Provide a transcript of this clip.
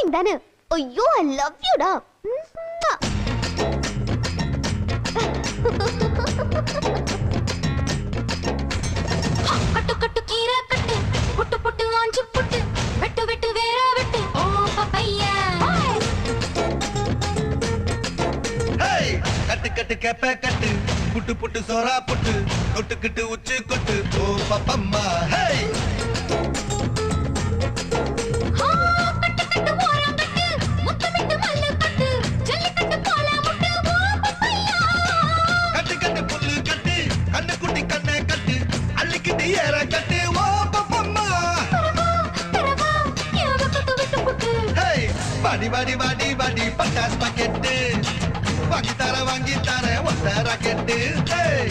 Darling தானே. ஐயோ I love you டா. கட்டு கட்டு கீரை கட்டு புட்டு புட்டு ஆஞ்சு புட்டு வெட்டு வெட்டு வேற வெட்டு ஓ பப்பையா. ஹேய் கட்டு கட்டு கேப்ப கட்டு புட்டு புட்டு சோரா புட்டு கொட்டுக்கிட்டு உச்சி கொட்டு ஓ பப்பம்மா. ஹேய் கட்டு கட்டு ஓரம் கட்டு முத்தமிட்டு மல்லு கட்டு ஜல்லிக்கட்டு போல முட்டு ஓ பப்பையா. கட்டு கட்டு புல்லு கட்டு கண்ணு குட்டி கண்ணை கட்டு அள்ளிக்கிட்டு ஏற கட்டு ஓ பப்பம்மா. தரவா யாவ கட்டு விட்டு புட்டு. ஹேய் வாடி வாடி வாடி வாடி பட்டாஸ் பாக்கெட்டு வாங்கி தர ஒத்த ராக்கெட்டு. ஹேய்